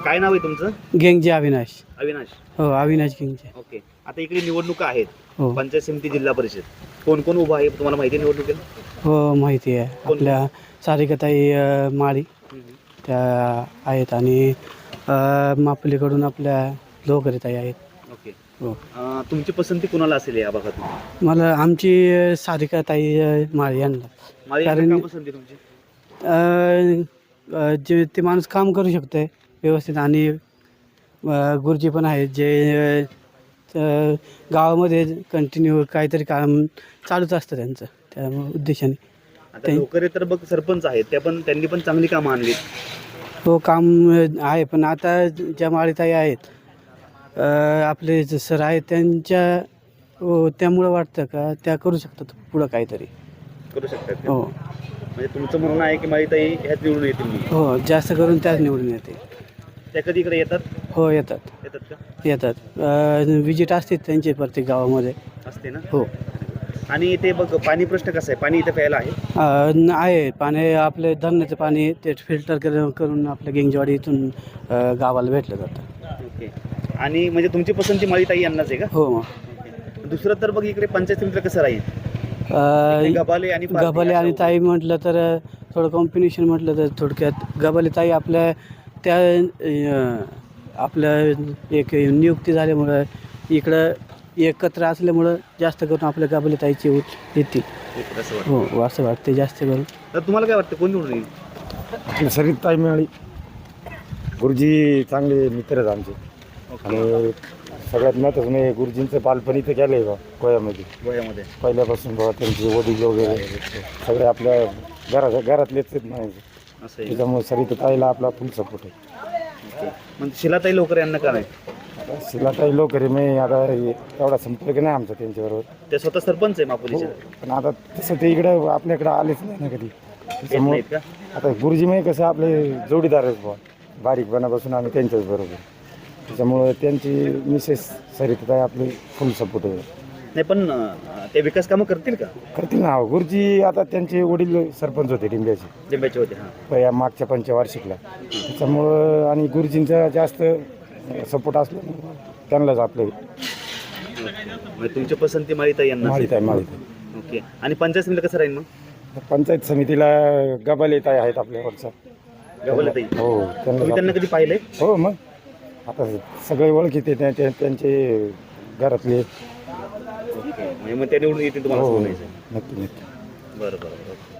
काय नाव आहे तुमचं? गेंगजे अविनाश. अविनाश. हो, अविनाश गेंगजे. ओके. आता इकडे निवडणुका आहेत. हो पंचायत समिती, जिल्हा परिषद. कोण कोण उभा आहे तुम्हाला माहिती आहे निवडणुकीला? हो, माहिती आहे. आपल्या सारिकाताई माळी त्या आहेत आणि मापलीकडून आपल्या लोकरीताई आहेत. ओके. हो, तुमची पसंती कुणाला असेल या भागात? मला आमची सारिकाताई माळी यांना. कारण काय पसंती तुमची? जे ते माणूस काम करू शकते व्यवस्थित आणि गुरुजी पण आहेत जे गावामध्ये कंटिन्यू काहीतरी काम चालूच असतं त्यांचं, त्या उद्देशाने. आता लोकरे तर बघ सरपंच आहेत, त्यांनी पण चांगली कामं आणली. हो, काम आहे. पण आता ज्या माळीताई आहेत आपले सर आहेत त्यामुळं वाटतं का त्या करू शकतात पुढं काहीतरी. करू शकतात का? हो म्हणजे तुमचं म्हणणं आहे की माळीताई ह्यात निवडून येतील म्हणून. हो, जास्त करून त्याच निवडून येते. त्या कधी इकडे येतात? हो, येतात का? येतात. विजिट असते त्यांची प्रत्येक गावामध्ये. असते ना? हो. आणि इथे बघ पाणी प्रश्न कसा आहे? पाणी इथे प्यायला आहे? आहे पाणी. आपले धरणाचं पाणी ते फिल्टर करून आपल्या गेंगजेवाडी इथून गावाला भेटलं जातं. ओके. आणि म्हणजे तुमची पसंती माळीताई यांनाच आहे का? हो. दुसरं तर बघ इकडे पंचायत समितीला कसं राहील? गबाले आणि गबाले आणि ताई म्हटलं तर थोडं कॉम्बिनेशन म्हटलं तर थोडक्यात गबाले ताई आपल्या त्या आपल्या एक नियुक्ती झाल्यामुळं इकडं एकत्र असल्यामुळं जास्त करून आपल्या गबाले ताईची येतील. हो, असं वाटते जास्त करून. तर तुम्हाला काय वाटतं कोण निवडून येईल? सरिताताई मिळाली. गुरुजी चांगले मित्र आहेत आमचे. आणि सगळ्यात महत्त्वाचं म्हणजे गुरुजींचं बालपण इथं केलं आहे बा वयामध्ये पहिल्यापासून बाबा त्यांचे वडील वगैरे सगळे आपल्या घरातलेच आहेत म्हणायचे. असं आहे. त्याच्यामुळे सरिताताईला आपला फुल सपोर्ट आहे. मग शिलाताई लोकर यांना का नाही? शिलाताई लोकरे मी आता एवढा संपर्क नाही आमचा त्यांच्याबरोबर. ते स्वतः सरपंच आहे मापुलीचे. पण आता तसं ते इकडं आपल्याकडं आलेच नाही ना कधी. त्याच्यामुळे का? आता गुरुजी म्हणजे कसं आपले जोडीदार आहेत बा बारीकपणापासून आम्ही त्यांच्याच बरोबर. त्याच्यामुळे त्यांची मिसेस सरिताताई आपली फुल सपोर्ट आहे. नाही पण ते विकास कामं करतील का? करतील ना. गुरुजी आता त्यांचे वडील सरपंच होते डिंब्याचे लिंबाचे होते. हां. या मागच्या पंचवार्षिकला. त्याच्यामुळं आणि गुरुजींचा जास्त सपोर्ट असल्यामुळे त्यांनाच आपले म्हणजे तुमची पसंती माळीताई यांना? माळीताई. ओके. आणि पंचायत समितीला कसं राहील मग? पंचायत समितीला गबाले ताई आहेत आपल्यावरचा. गबालेताई. हो, तुम्ही त्यांना कधी पाहिलंय? हो, मग आता सगळे ओळखीते त्यांचे घरातले. म्हणजे मग त्या निवडून येतील तुम्हाला? हो, म्हणायचं. नक्की. बरं.